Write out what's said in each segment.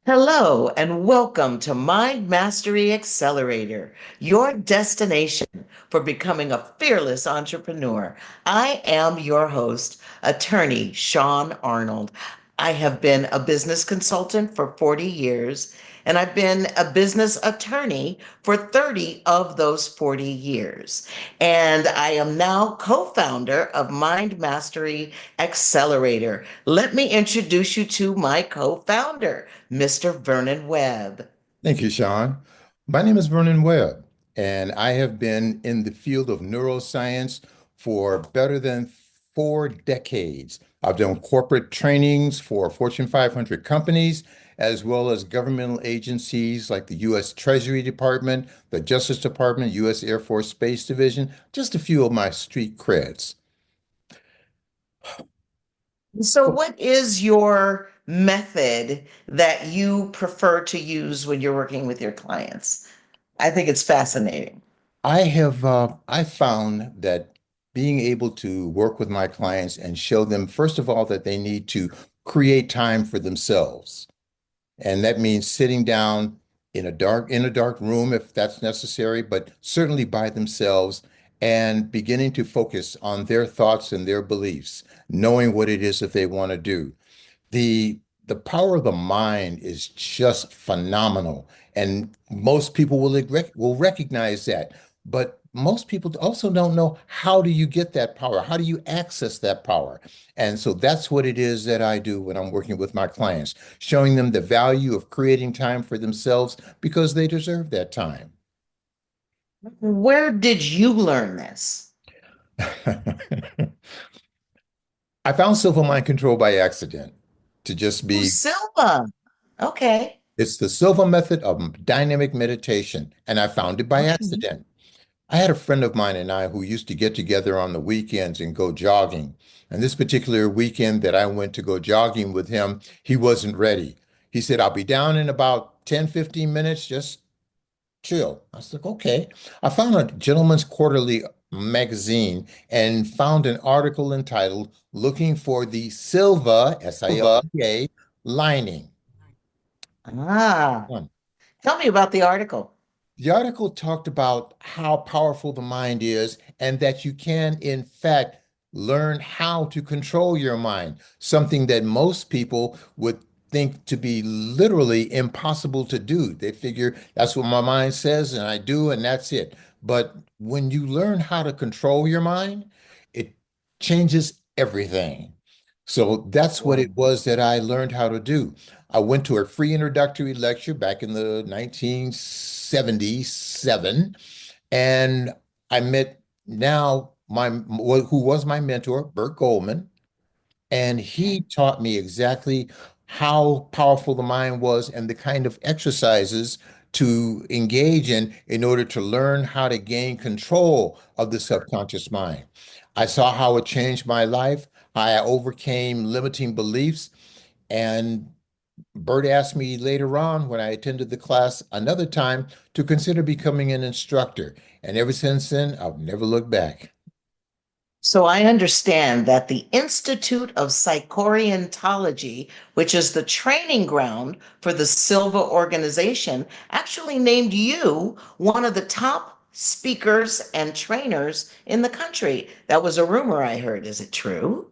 Hello and welcome to Mind Mastery Accelerator, your destination for becoming a fearless entrepreneur. I am your host, attorney Shaune Arnold. I have been a business consultant for 40 years, and I've been a business attorney for 30 of those 40 years. And I am now co-founder of Mind Mastery Accelerator. Let me introduce you to my co-founder, Mr. Vernon Webb. Thank you, Shaune. My name is Vernon Webb, and I have been in the field of neuroscience for better than 4 decades. I've done corporate trainings for Fortune 500 companies, as well as governmental agencies like the U.S. Treasury Department, the Justice Department, U.S. Air Force Space Division, just a few of my street creds. So, what is your method that you prefer to use when you're working with your clients? I think it's fascinating. I found that being able to work with my clients and show them, first of all, that they need to create time for themselves. And that means sitting down in a dark room if that's necessary, but certainly by themselves and beginning to focus on their thoughts and their beliefs, knowing what it is that they want to do. The power of the mind is just phenomenal, and most people will recognize that. But most people also don't know, how do you get that power? How do you access that power? And so that's what it is that I do when I'm working with my clients, showing them the value of creating time for themselves because they deserve that time. Where did you learn this? I found Silva mind control by accident to just Oh, be. Silva. Okay. It's the Silva method of dynamic meditation, and I found it by Okay. accident. I had a friend of mine and I who used to get together on the weekends and go jogging. And this particular weekend that I went to go jogging with him, he wasn't ready. He said, I'll be down in about 10, 15 minutes, just chill. I was like, okay. I found a Gentleman's Quarterly magazine and found an article entitled Looking for the Silva, Silva. S-I-L-V-A, lining. Ah, tell me about the article. The article talked about how powerful the mind is and that you can, in fact, learn how to control your mind, something that most people would think to be literally impossible to do. They figure that's what my mind says and I do, and that's it. But when you learn how to control your mind, it changes everything. So that's what Wow. it was that I learned how to do. I went to a free introductory lecture back in the 1977, and I met now who was my mentor, Bert Goldman, and he Okay. taught me exactly how powerful the mind was and the kind of exercises to engage in order to learn how to gain control of the subconscious mind. I saw how it changed my life, how I overcame limiting beliefs, and Bert asked me later on when I attended the class another time to consider becoming an instructor. And ever since then, I've never looked back. So I understand that the Institute of Psychorientology, which is the training ground for the Silva organization, actually named you one of the top speakers and trainers in the country. That was a rumor I heard. Is it true?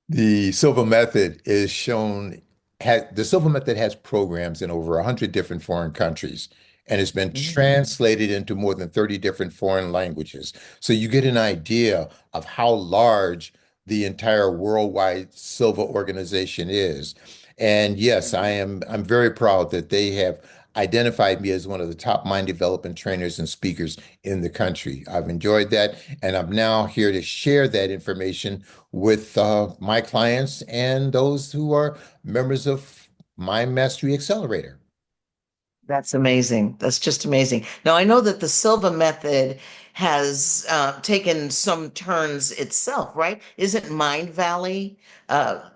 The Silva method is shown, the Silva method has programs in over 100 different foreign countries, and it's been Mm. translated into more than 30 different foreign languages. So you get an idea of how large the entire worldwide Silva organization is. And yes, I'm very proud that they have identified me as one of the top mind development trainers and speakers in the country. I've enjoyed that, and I'm now here to share that information with my clients and those who are members of Mind Mastery Accelerator. That's amazing. That's just amazing. Now, I know that the Silva method has taken some turns itself, right? Isn't Mind Valley uh,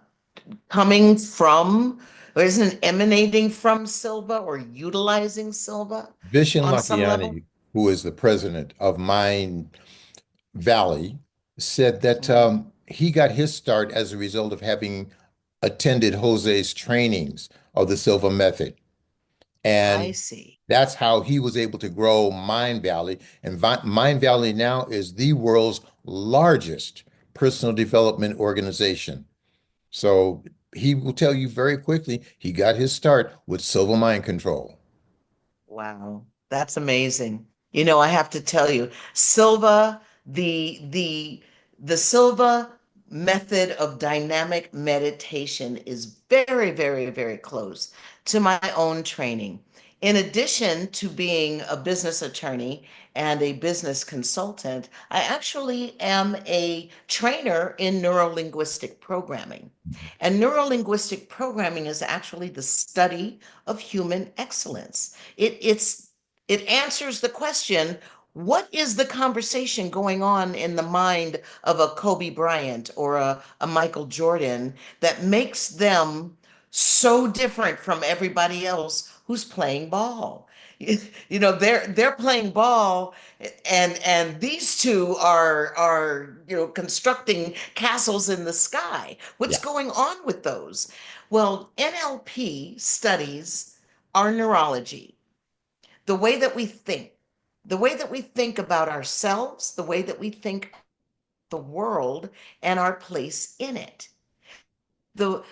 coming from, or isn't it emanating from Silva or utilizing Silva Vishen on some level? Lakhiani, who is the president of Mind Valley, said that Mhm. he got his start as a result of having attended Jose's trainings of the Silva method. I And see. that's how he was able to grow Mind Valley. And Mind Valley now is the world's largest personal development organization. So he will tell you very quickly he got his start with Silva Mind Control. Wow, that's amazing. You know, I have to tell you, Silva, the Silva method of dynamic meditation is very, very, very close to my own training. In addition to being a business attorney and a business consultant, I actually am a trainer in neurolinguistic programming. And neurolinguistic programming is actually the study of human excellence. It answers the question, what is the conversation going on in the mind of a Kobe Bryant or a Michael Jordan that makes them so different from everybody else who's playing ball? You know, they're playing ball, and these two are constructing castles in the sky. What's Yeah. going on with those? Well, NLP studies our neurology, the way that we think, the way that we think about ourselves, the way that we think the world and our place in it. The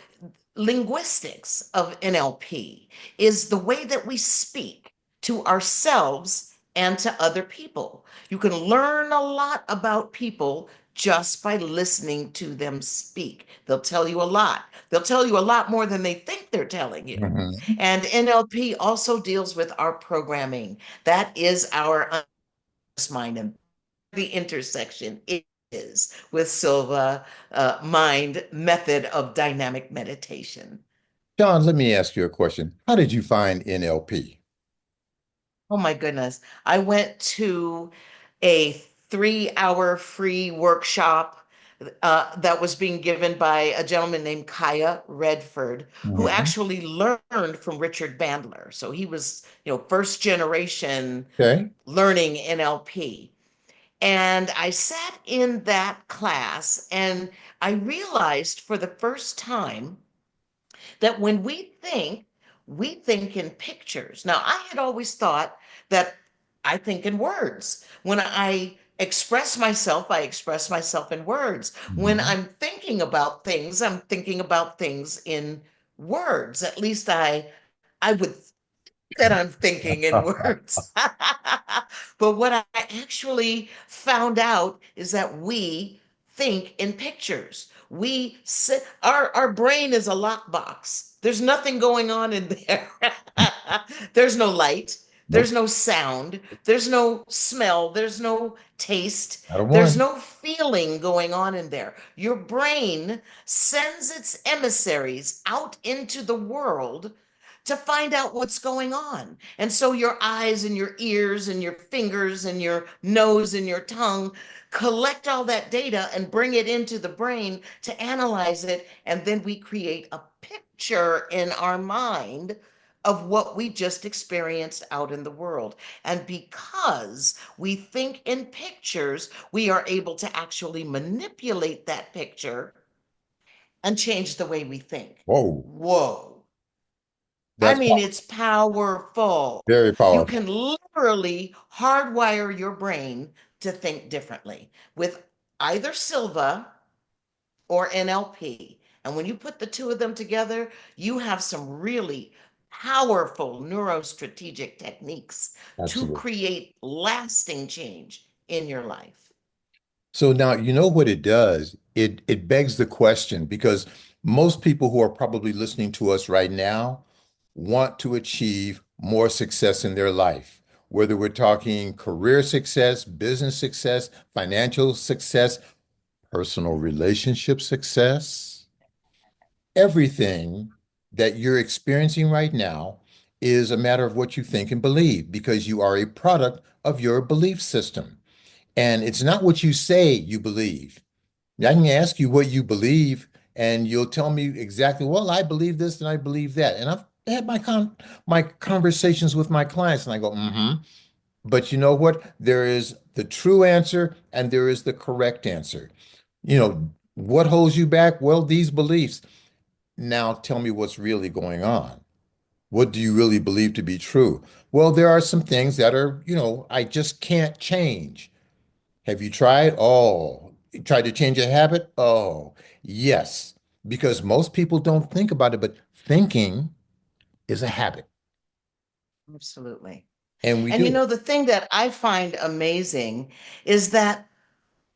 linguistics of NLP is the way that we speak to ourselves and to other people. You can learn a lot about people just by listening to them speak. They'll tell you a lot. They'll tell you a lot more than they think they're telling you. Mhm. And NLP also deals with our programming. That is our mind, and the intersection is with Silva mind method of dynamic meditation. Shaune, let me ask you a question. How did you find NLP? Oh my goodness. I went to a 3 hour free workshop that was being given by a gentleman named Kaya Redford, who Mhm. actually learned from Richard Bandler. So he was, first generation Okay. learning NLP. And I sat in that class and I realized for the first time that when we think in pictures. Now, I had always thought that I think in words. When I express myself in words. When Mhm. I'm thinking about things, I'm thinking about things in words. At least I would that I'm thinking in words. But what I actually found out is that we think in pictures. Our brain is a lockbox. There's nothing going on in there. There's no light. There's Nope. no sound. There's no smell. There's no taste. Not a There's one. no feeling going on in there. Your brain sends its emissaries out into the world to find out what's going on. And so your eyes and your ears and your fingers and your nose and your tongue collect all that data and bring it into the brain to analyze it. And then we create a picture in our mind of what we just experienced out in the world. And because we think in pictures, we are able to actually manipulate that picture and change the way we think. Whoa. Whoa. I That's mean, it's powerful. very You powerful. can literally hardwire your brain to think differently with either Silva or NLP. And when you put the two of them together, you have some really powerful neurostrategic techniques to Absolutely. create lasting change in your life. So now you know what it does. It begs the question because most people who are probably listening to us right now want to achieve more success in their life, whether we're talking career success, business success, financial success, personal relationship success. Everything that you're experiencing right now is a matter of what you think and believe because you are a product of your belief system. And it's not what you say you believe. I can ask you what you believe, and you'll tell me exactly, well, I believe this and I believe that. And I've had my conversations with my clients, and I go, mm-hmm. But you know what? There is the true answer and there is the correct answer. What holds you back? Well, these beliefs. Now tell me what's really going on. What do you really believe to be true? Well, there are some things that are, I just can't change. Have you tried? Oh, you tried to change a habit? Oh, yes. Because most people don't think about it, but thinking is a habit, Absolutely. and we And do it. the thing that I find amazing is that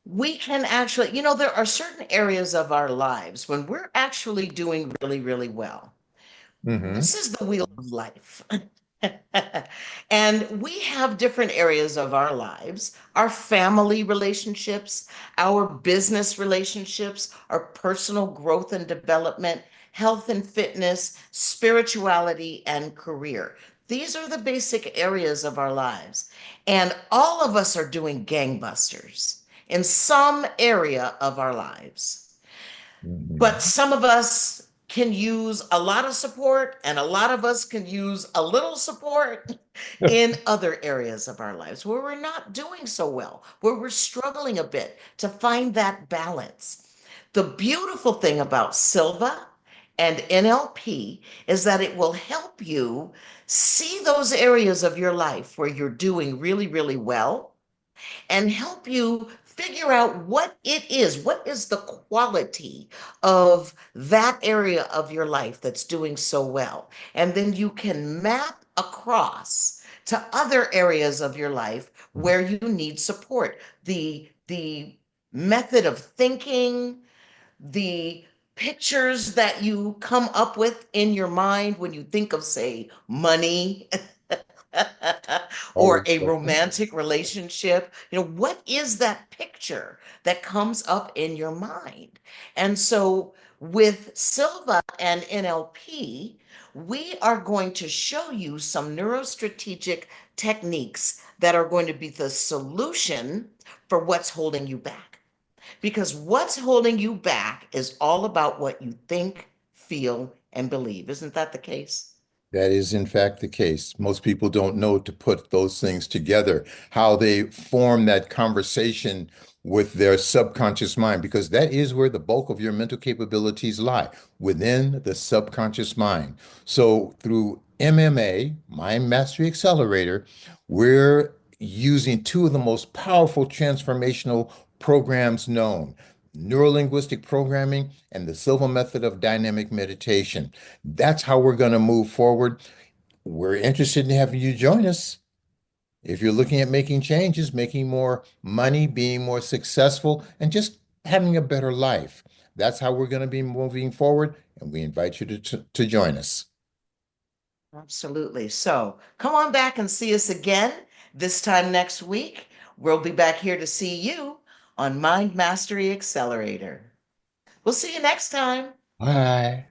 we can actually, there are certain areas of our lives when we're actually doing really, really well. Hmm. This is the wheel of life. And we have different areas of our lives, our family relationships, our business relationships, our personal growth and development, health and fitness, spirituality, and career. These are the basic areas of our lives. And all of us are doing gangbusters in some area of our lives. But Hmm. some of us can use a lot of support, and a lot of us can use a little support in other areas of our lives where we're not doing so well, where we're struggling a bit to find that balance. The beautiful thing about Silva and NLP is that it will help you see those areas of your life where you're doing really, really well and help you figure out what is the quality of that area of your life that's doing so well. And then you can map across to other areas of your life where you need support. The method of thinking, the pictures that you come up with in your mind when you think of, say, money, or Oh, a romantic relationship. What is that picture that comes up in your mind? And so with Silva and NLP, we are going to show you some neurostrategic techniques that are going to be the solution for what's holding you back. Because what's holding you back is all about what you think, feel, and believe. Isn't that the case? that is, in fact, the case. Most people don't know to put those things together, how they form that conversation with their subconscious mind, because that is where the bulk of your mental capabilities lie, within the subconscious mind. So, through MMA, Mind Mastery Accelerator, we're using two of the most powerful transformational programs known. Neurolinguistic programming and the Silva method of dynamic meditation. That's how we're going to move forward. We're interested in having you join us. If you're looking at making changes, making more money, being more successful, and just having a better life, that's how we're going to be moving forward. And we invite you to join us. Absolutely. So come on back and see us again this time next week. We'll be back here to see you on Mind Mastery Accelerator. We'll see you next time. Bye.